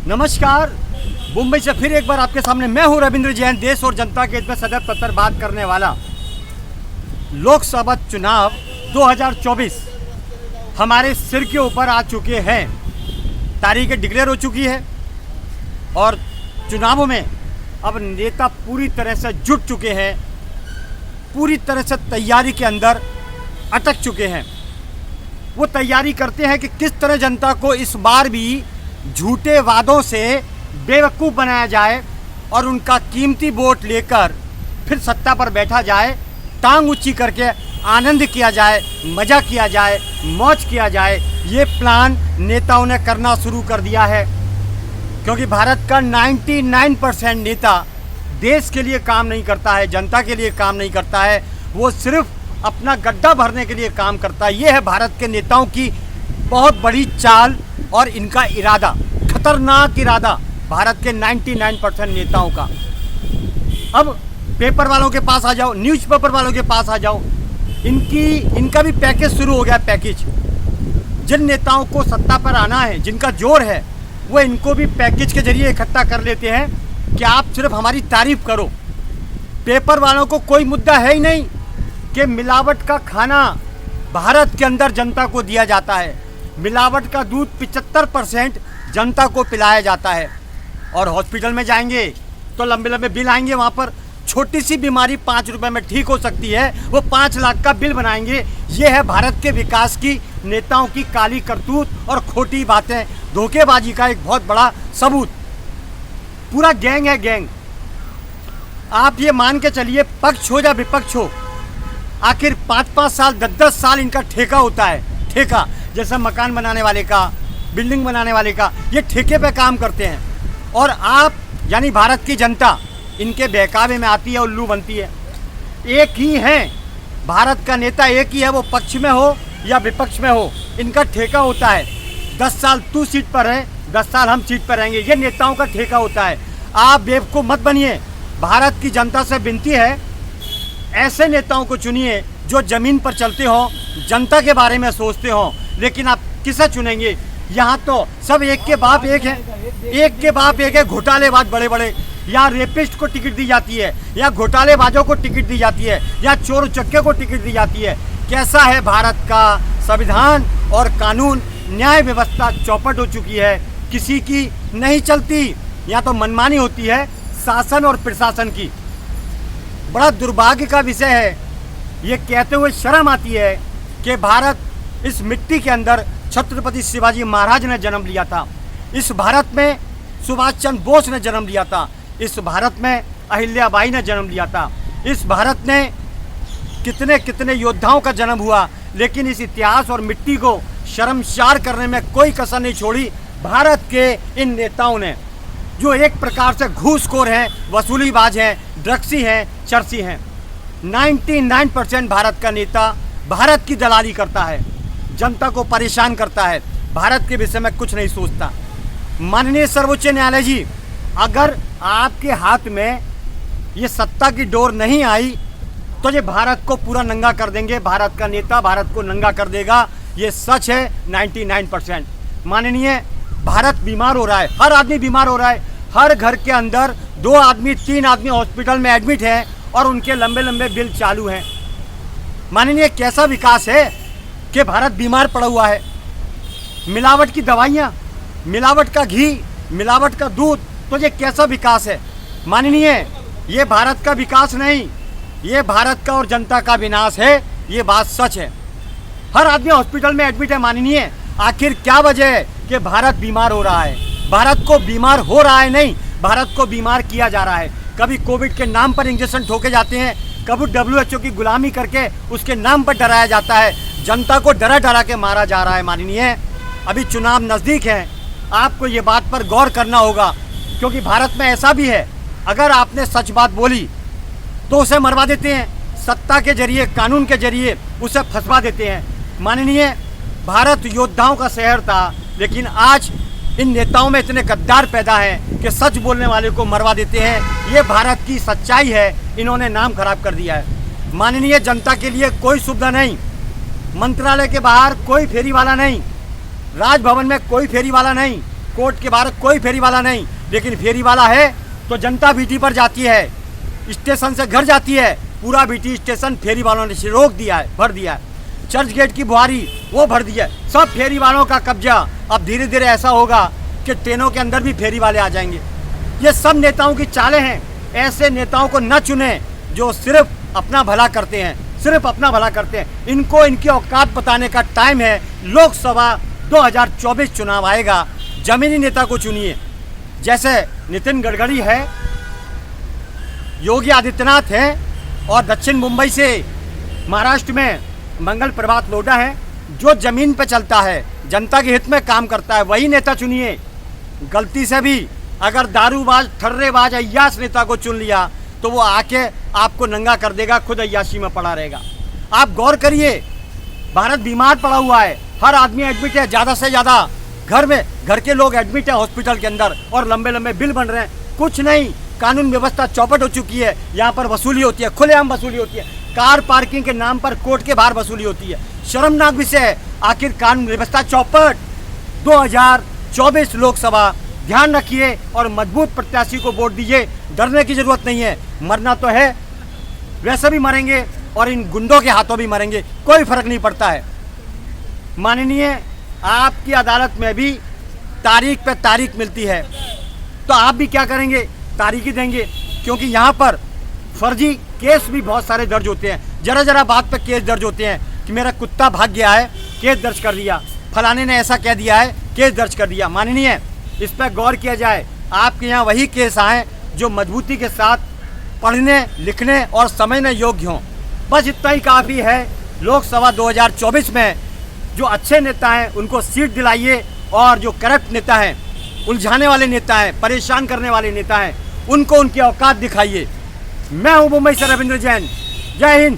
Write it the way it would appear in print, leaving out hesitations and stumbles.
नमस्कार। मुंबई से फिर एक बार आपके सामने मैं हूं रविंद्र जैन, देश और जनता के हित में सदैव तत्पर बात करने वाला। लोकसभा चुनाव 2024 हमारे सिर के ऊपर आ चुके हैं। तारीखें डिक्लेयर हो चुकी है और चुनावों में अब नेता पूरी तरह से जुट चुके हैं, पूरी तरह से तैयारी के अंदर अटक चुके हैं। वो तैयारी करते हैं कि किस तरह जनता को इस बार भी झूठे वादों से बेवकूफ़ बनाया जाए और उनका कीमती वोट लेकर फिर सत्ता पर बैठा जाए, टांग ऊंची करके आनंद किया जाए, मज़ा किया जाए, मौज किया जाए। ये प्लान नेताओं ने करना शुरू कर दिया है, क्योंकि भारत का 99% नेता देश के लिए काम नहीं करता है, जनता के लिए काम नहीं करता है, वो सिर्फ अपना गड्ढा भरने के लिए काम करता है। ये है भारत के नेताओं की बहुत बड़ी चाल और इनका इरादा, खतरनाक इरादा भारत के 99% नेताओं का। अब पेपर वालों के पास आ जाओ, न्यूज़पेपर वालों के पास आ जाओ, इनका भी पैकेज शुरू हो गया। पैकेज जिन नेताओं को सत्ता पर आना है, जिनका जोर है, वो इनको भी पैकेज के जरिए इकट्ठा कर लेते हैं कि आप सिर्फ हमारी तारीफ करो। पेपर वालों को कोई मुद्दा है ही नहीं कि मिलावट का खाना भारत के अंदर जनता को दिया जाता है, मिलावट का दूध 75% जनता को पिलाया जाता है। और हॉस्पिटल में जाएंगे तो लंबे लंबे बिल आएंगे, वहाँ पर छोटी सी बीमारी 5 रुपए में ठीक हो सकती है, वो 5 लाख का बिल बनाएंगे। ये है भारत के विकास की नेताओं की काली करतूत और खोटी बातें, धोखेबाजी का एक बहुत बड़ा सबूत। पूरा गैंग है, गैंग। आप ये मान के चलिए, पक्ष हो या विपक्ष हो, आखिर 5-5 साल 10-10 साल इनका ठेका होता है। ठेका जैसा मकान बनाने वाले का, बिल्डिंग बनाने वाले का, ये ठेके पे काम करते हैं। और आप यानी भारत की जनता इनके बहकावे में आती है, उल्लू बनती है। एक ही है भारत का नेता, एक ही है, वो पक्ष में हो या विपक्ष में हो, इनका ठेका होता है। 10 साल तू सीट पर है, 10 साल हम सीट पर रहेंगे, ये नेताओं का ठेका होता है। आप बेवकूफ़ मत बनिए। भारत की जनता से विनती है, ऐसे नेताओं को चुनिए जो ज़मीन पर चलते हों, जनता के बारे में सोचते हों। लेकिन आप किसे चुनेंगे? यहाँ तो सब एक के बाप एक हैं, एक के बाप एक है। घोटालेबाज बड़े बड़े, यहाँ रेपिस्ट को टिकट दी जाती है, या घोटालेबाजों को टिकट दी जाती है, या चोर चक्के को टिकट दी जाती है। कैसा है भारत का संविधान और कानून, न्याय व्यवस्था चौपट हो चुकी है, किसी की नहीं चलती। यहाँ तो मनमानी होती है शासन और प्रशासन की। बड़ा दुर्भाग्य का विषय है, ये कहते हुए शर्म आती है कि भारत इस मिट्टी के अंदर छत्रपति शिवाजी महाराज ने जन्म लिया था, इस भारत में सुभाष चंद्र बोस ने जन्म लिया था, इस भारत में अहिल्याबाई ने जन्म लिया था, इस भारत में कितने कितने योद्धाओं का जन्म हुआ। लेकिन इस इतिहास और मिट्टी को शर्मसार करने में कोई कसर नहीं छोड़ी भारत के इन नेताओं ने, जो एक प्रकार से घूसखोर हैं, वसूलीबाज हैं, ड्रग्सी हैं, चरसी हैं। 99% भारत का नेता भारत की दलाली करता है, जनता को परेशान करता है, भारत के विषय में कुछ नहीं सोचता। माननीय सर्वोच्च न्यायालय जी, अगर आपके हाथ में ये सत्ता की डोर नहीं आई तो ये भारत को पूरा नंगा कर देंगे। भारत का नेता भारत को नंगा कर देगा, ये सच है 99%। माननीय, भारत बीमार हो रहा है, हर आदमी बीमार हो रहा है। हर घर के अंदर 2 आदमी 3 आदमी हॉस्पिटल में एडमिट हैं और उनके लंबे लंबे बिल चालू हैं। माननीय, कैसा विकास है कि भारत बीमार पड़ा हुआ है? मिलावट की दवाइयाँ, मिलावट का घी, मिलावट का दूध, तो ये कैसा विकास है? माननीय, ये भारत का विकास नहीं, ये भारत का और जनता का विनाश है। ये बात सच है। हर आदमी हॉस्पिटल में एडमिट है। माननीय, आखिर क्या वजह है कि भारत बीमार हो रहा है? भारत को बीमार हो रहा है नहीं, भारत को बीमार किया जा रहा है। कभी कोविड के नाम पर इंजेक्शन ठोके जाते हैं, कभी WHO की गुलामी करके उसके नाम पर डराया जाता है, जनता को डरा डरा के मारा जा रहा है। माननीय, अभी चुनाव नज़दीक हैं, आपको ये बात पर गौर करना होगा, क्योंकि भारत में ऐसा भी है, अगर आपने सच बात बोली तो उसे मरवा देते हैं, सत्ता के जरिए, कानून के जरिए उसे फंसवा देते हैं। माननीय, भारत योद्धाओं का शहर था, लेकिन आज इन नेताओं में इतने गद्दार पैदा हैं कि सच बोलने वाले को मरवा देते हैं। ये भारत की सच्चाई है, इन्होंने नाम खराब कर दिया है। माननीय, जनता के लिए कोई सुविधा नहीं, मंत्रालय के बाहर कोई फेरी वाला नहीं, राजभवन में कोई फेरी वाला नहीं, कोर्ट के बाहर कोई फेरी वाला नहीं, लेकिन फेरी वाला है तो जनता बीटी पर जाती है, स्टेशन से घर जाती है। पूरा बीटी स्टेशन फेरी वालों ने रोक दिया है, भर दिया है। चर्च गेट की बुहारी वो भर दिया है, सब फेरी वालों का कब्जा। अब धीरे धीरे ऐसा होगा कि ट्रेनों के अंदर भी फेरी वाले आ जाएंगे। ये सब नेताओं की चालें हैं। ऐसे नेताओं को न चुने जो सिर्फ अपना भला करते हैं, सिर्फ अपना भला करते हैं। इनको इनकी औकात बताने का टाइम है। लोकसभा 2024 चुनाव आएगा, जमीनी नेता को चुनिए। जैसे नितिन गडकरी है, योगी आदित्यनाथ हैं और दक्षिण मुंबई से महाराष्ट्र में मंगल प्रभात लोढ़ा है। जो जमीन पे चलता है, जनता के हित में काम करता है, वही नेता चुनिए। गलती से भी अगर दारूबाज, ठर्रेबाज, अय्याश नेता को चुन लिया तो वो आके आपको नंगा कर देगा, खुद अय्याशी में पड़ा रहेगा। आप गौर करिए, भारत बीमार पड़ा हुआ है, हर आदमी एडमिट है, ज़्यादा से ज़्यादा घर के लोग एडमिट है हॉस्पिटल के अंदर, और लंबे लंबे बिल बन रहे हैं। कुछ नहीं, कानून व्यवस्था चौपट हो चुकी है। यहाँ पर वसूली होती है, खुलेआम वसूली होती है। कार पार्किंग के नाम पर कोर्ट के बाहर वसूली होती है। शर्मनाक विषय है। आखिर कानून व्यवस्था चौपट। 2024 लोकसभा, ध्यान रखिए और मजबूत प्रत्याशी को वोट दीजिए। डरने की जरूरत नहीं है, मरना तो है, वैसे भी मरेंगे और इन गुंडों के हाथों भी मरेंगे, कोई फर्क नहीं पड़ता है। माननीय, आपकी अदालत में भी तारीख पे तारीख मिलती है, तो आप भी क्या करेंगे, तारीखी देंगे। क्योंकि यहाँ पर फर्जी केस भी बहुत सारे दर्ज होते हैं। जरा जरा बात पे केस दर्ज होते हैं कि मेरा कुत्ता भाग गया है, केस दर्ज कर दिया, फलाने ने ऐसा कह दिया है, केस दर्ज कर दिया। माननीय, इस पर गौर किया जाए। आपके यहाँ वही केस आए जो मजबूती के साथ पढ़ने, लिखने और समझने योग्य हों। बस इतना ही काफ़ी है। लोकसभा 2024 में जो अच्छे नेता हैं उनको सीट दिलाइए, और जो करप्ट नेता हैं, उलझाने वाले नेता हैं, परेशान करने वाले नेता हैं, उनको उनकी औकात दिखाइए। मैं हूँ मुंबई से रविंद्र जैन। जय हिंद।